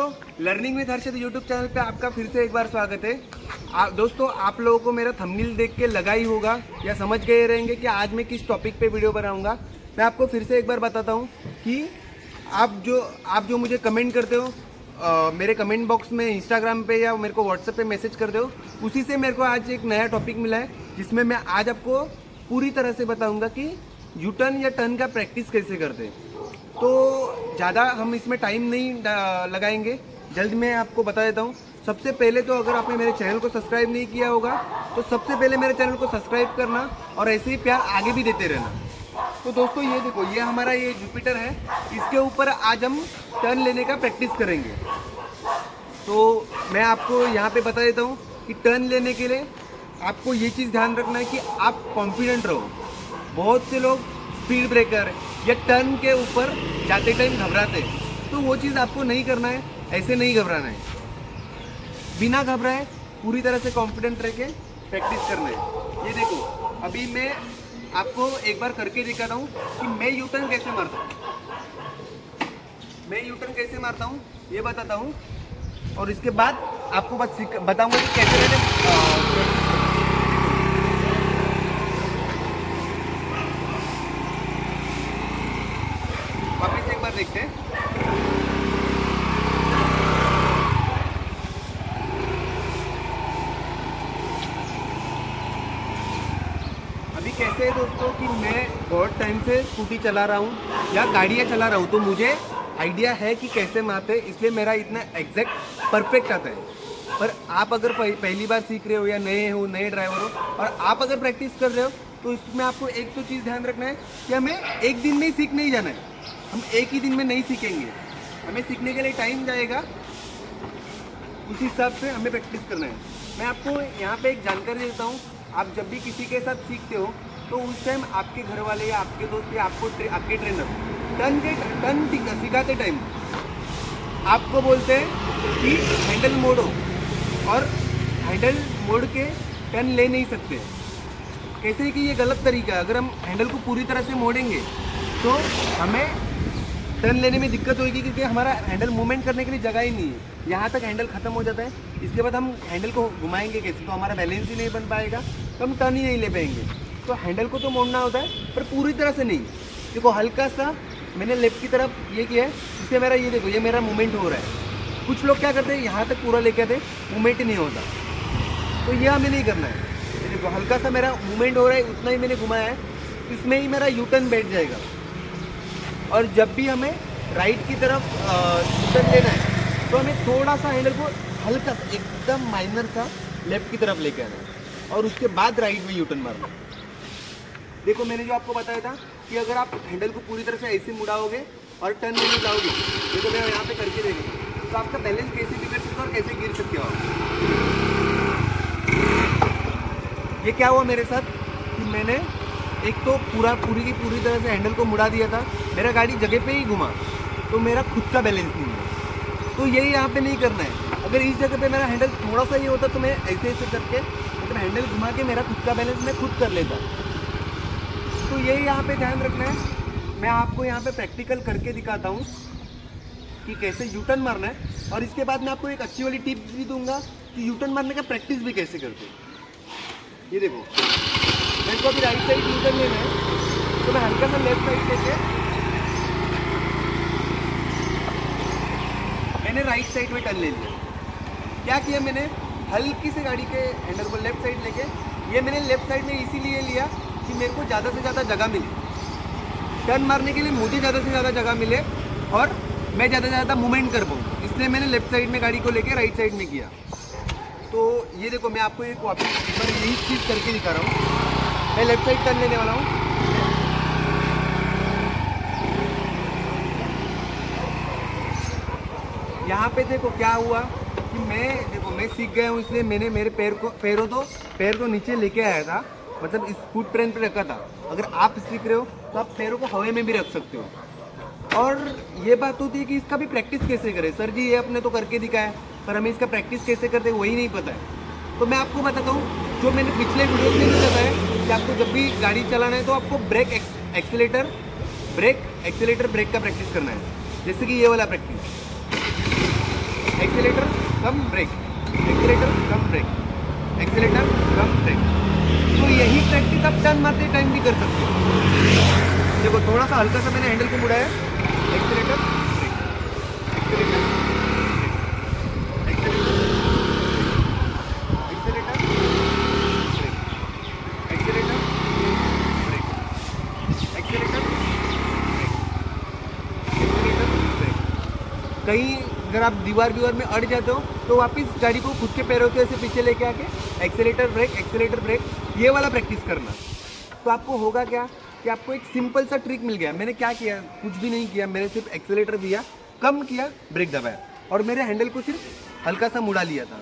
दोस्तों, learning with Harshad YouTube channel पे आपका फिर से एक बार स्वागत है। दोस्तों, आप लोगों को मेरा थंबनेल देख के लगा ही होगा या समझ गए रहेंगे कि आज मैं किस टॉपिक पे वीडियो बनाऊंगा। मैं आपको फिर से एक बार बताता हूँ कि आप जो मुझे कमेंट करते हो मेरे कमेंट बॉक्स में इंस्टाग्राम पे या मेरे को व्हाट्सएप पे मैसेज करते हो, उसी से मेरे को आज एक नया टॉपिक मिला है जिसमें मैं आज आपको पूरी तरह से बताऊँगा कि यू टर्न या टर्न का प्रैक्टिस कैसे करते हैं। तो ज़्यादा हम इसमें टाइम नहीं लगाएंगे, जल्द मैं आपको बता देता हूँ। सबसे पहले तो अगर आपने मेरे चैनल को सब्सक्राइब नहीं किया होगा तो सबसे पहले मेरे चैनल को सब्सक्राइब करना और ऐसे ही प्यार आगे भी देते रहना। तो दोस्तों, ये देखो, ये हमारा ये जुपिटर है, इसके ऊपर आज हम टर्न लेने का प्रैक्टिस करेंगे। तो मैं आपको यहाँ पे बता देता हूँ कि टर्न लेने के लिए आपको ये चीज़ ध्यान रखना है कि आप कॉन्फिडेंट रहो। बहुत से लोग स्पीड ब्रेकर या टर्न के ऊपर जाते टाइम घबराते हैं, तो वो चीज़ आपको नहीं करना है। ऐसे नहीं घबराना है, बिना घबराए पूरी तरह से कॉन्फिडेंट रह के प्रैक्टिस करना है। ये देखो, अभी मैं आपको एक बार करके दिखाता हूँ कि मैं यू टर्न कैसे मारता हूँ। मैं यू टर्न कैसे मारता हूँ ये बताता हूँ, और इसके बाद आपको बताऊँगा कि कैसे वापिस एक बार देखते हैं। अभी कैसे है दोस्तों कि मैं बहुत टाइम से स्कूटी चला रहा हूँ या गाड़ियाँ चला रहा हूँ, तो मुझे आइडिया है कि कैसे मारते हैं, इसलिए मेरा इतना एग्जैक्ट परफेक्ट आता है। पर आप अगर पहली बार सीख रहे हो या नए ड्राइवर हो और आप अगर प्रैक्टिस कर रहे हो, तो इसमें आपको एक तो चीज़ ध्यान रखना है कि हमें एक दिन में ही सीख नहीं जाना है। हम एक ही दिन में नहीं सीखेंगे, हमें सीखने के लिए टाइम जाएगा। उसी हिसाब से हमें प्रैक्टिस करना है। मैं आपको यहाँ पे एक जानकारी देता हूँ। आप जब भी किसी के साथ सीखते हो तो उस टाइम आपके घर वाले या आपके दोस्त या आपके ट्रेनर टर्न सिखाते टाइम आपको बोलते हैं कि हैंडल मोड़ो, और हैंडल मोड़ के टर्न ले नहीं सकते। कैसे कि ये गलत तरीका है। अगर हम हैंडल को पूरी तरह से मोड़ेंगे तो हमें टर्न लेने में दिक्कत होगी, क्योंकि हमारा हैंडल मूवमेंट करने के लिए जगह ही नहीं है। यहाँ तक हैंडल खत्म हो जाता है, इसके बाद हम हैंडल को घुमाएंगे कैसे, तो हमारा बैलेंस ही नहीं बन पाएगा, तो हम टर्न ही नहीं ले पाएंगे। तो हैंडल को तो मोड़ना होता है, पर पूरी तरह से नहीं। देखो, हल्का सा मैंने लेफ्ट की तरफ ये किया है, इससे मेरा ये देखो, ये मेरा मूवमेंट हो रहा है। कुछ लोग क्या करते हैं, यहाँ तक पूरा लेके आते, मूवमेंट ही नहीं होता, तो ये हमें नहीं करना है। ये देखो, हल्का सा मेरा मूवमेंट हो रहा है, उतना ही मैंने घुमाया है, इसमें ही मेरा यू टर्न बैठ जाएगा। और जब भी हमें राइट की तरफ टर्न लेना है तो हमें थोड़ा सा हैंडल को हल्का सा, एकदम माइनर सा लेफ्ट की तरफ लेके आना है, और उसके बाद राइट में यू टर्न मारना है। देखो, मैंने जो आपको बताया था कि अगर आप हैंडल को पूरी तरह से ऐसे मुड़ाओगे और टर्न लेने जाओगे, देखो मैं यहाँ पे करके देखो, तो आपका बैलेंस कैसे बिगड़ सकता है और कैसे गिर सकते हो आप। ये क्या हुआ मेरे साथ कि मैंने एक तो पूरी तरह से हैंडल को मुड़ा दिया था, मेरा गाड़ी जगह पे ही घुमा, तो मेरा खुद का बैलेंस नहीं है। तो यही यहाँ पे नहीं करना है। अगर इस जगह पे मेरा हैंडल थोड़ा सा ये होता तो मैं ऐसे करके मतलब हैंडल घुमा के मेरा खुद का बैलेंस मैं खुद कर लेता। तो यही यहाँ पे ध्यान रखना है। मैं आपको यहाँ पे प्रैक्टिकल करके दिखाता हूँ कि कैसे यू टर्न मारना है, और इसके बाद मैं आपको एक अच्छी वाली टिप्स भी दूंगा कि यू टर्न मारने का प्रैक्टिस भी कैसे करते हैं। ये देखो, मेरे को अभी राइट साइड यू टर्न लेना है, तो मैं हल्का सा लेफ्ट साइड लेके मैंने राइट साइड में टर्न ले लिया। क्या किया मैंने, हल्की से गाड़ी के हैंडल को लेफ्ट साइड लेके, ये मैंने लेफ्ट साइड में इसीलिए लिया कि मेरे को ज़्यादा से ज़्यादा जगह मिले टर्न मारने के लिए, मुझे ज़्यादा से ज़्यादा जगह मिले और मैं ज़्यादा से ज़्यादा मूवमेंट कर पाऊँ, इसलिए मैंने लेफ्ट साइड में गाड़ी को लेके राइट साइड में किया। तो ये देखो, मैं आपको एक वापस यही चीज़ करके दिखा रहा हूँ। मैं लेफ्ट साइड टर्न लेने वाला हूँ। यहाँ पे देखो क्या हुआ कि मैं सीख गया हूँ, इसलिए मैंने मेरे पैर को नीचे लेके आया था, मतलब इस फुट ट्रेन पे रखा था। अगर आप सीख रहे हो तो आप पैरों को हवा में भी रख सकते हो। और ये बात होती है कि इसका भी प्रैक्टिस कैसे करें। सर जी, ये अपने तो करके दिखाया, पर हमें इसका प्रैक्टिस कैसे करते हैं वही नहीं पता है। तो मैं आपको बताता हूँ, जो मैंने पिछले वीडियो में भी बताया कि आपको जब भी गाड़ी चलाना है तो आपको ब्रेक एक्सीलेटर ब्रेक का प्रैक्टिस करना है। जैसे कि ये वाला प्रैक्टिस, एक्सीलेटर कम ब्रेक, एक्सीलेटर कम ब्रेक, एक्सीलेटर कम ब्रेक। तो यही प्रैक्टिस आप टर्न मारते टाइम भी कर सकते हो। देखो थोड़ा सा हल्का सा मैंने हैंडल को मुड़ाया, accelerator brake, accelerator brake, accelerator brake, accelerator brake, accelerator brake. कहीं अगर आप दीवार में अड़ जाते हो तो वापस गाड़ी को खुद के पैरों से ऐसे पीछे लेके आके एक्सीलेटर ब्रेक, ये वाला प्रैक्टिस करना। तो आपको होगा क्या कि आपको एक सिंपल सा ट्रिक मिल गया। मैंने क्या किया, कुछ भी नहीं किया, मैंने सिर्फ एक्सीलेटर दिया, कम किया, ब्रेक दबाया और मेरे हैंडल को सिर्फ हल्का सा मुड़ा लिया था।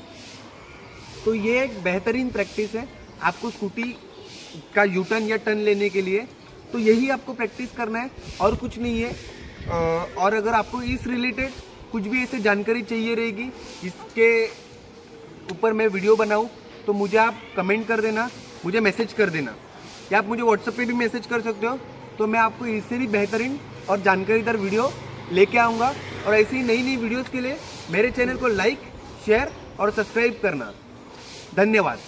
तो ये एक बेहतरीन प्रैक्टिस है आपको स्कूटी का यू टर्न या टर्न लेने के लिए। तो यही आपको प्रैक्टिस करना है और कुछ नहीं है। और अगर आपको इस रिलेटेड कुछ भी ऐसे जानकारी चाहिए रहेगी इसके ऊपर मैं वीडियो बनाऊं तो मुझे आप कमेंट कर देना, मुझे मैसेज कर देना या आप मुझे व्हाट्सएप पे भी मैसेज कर सकते हो। तो मैं आपको इससे भी बेहतरीन और जानकारीदार वीडियो लेके आऊँगा। और ऐसी नई वीडियोस के लिए मेरे चैनल को लाइक, शेयर और सब्सक्राइब करना। धन्यवाद।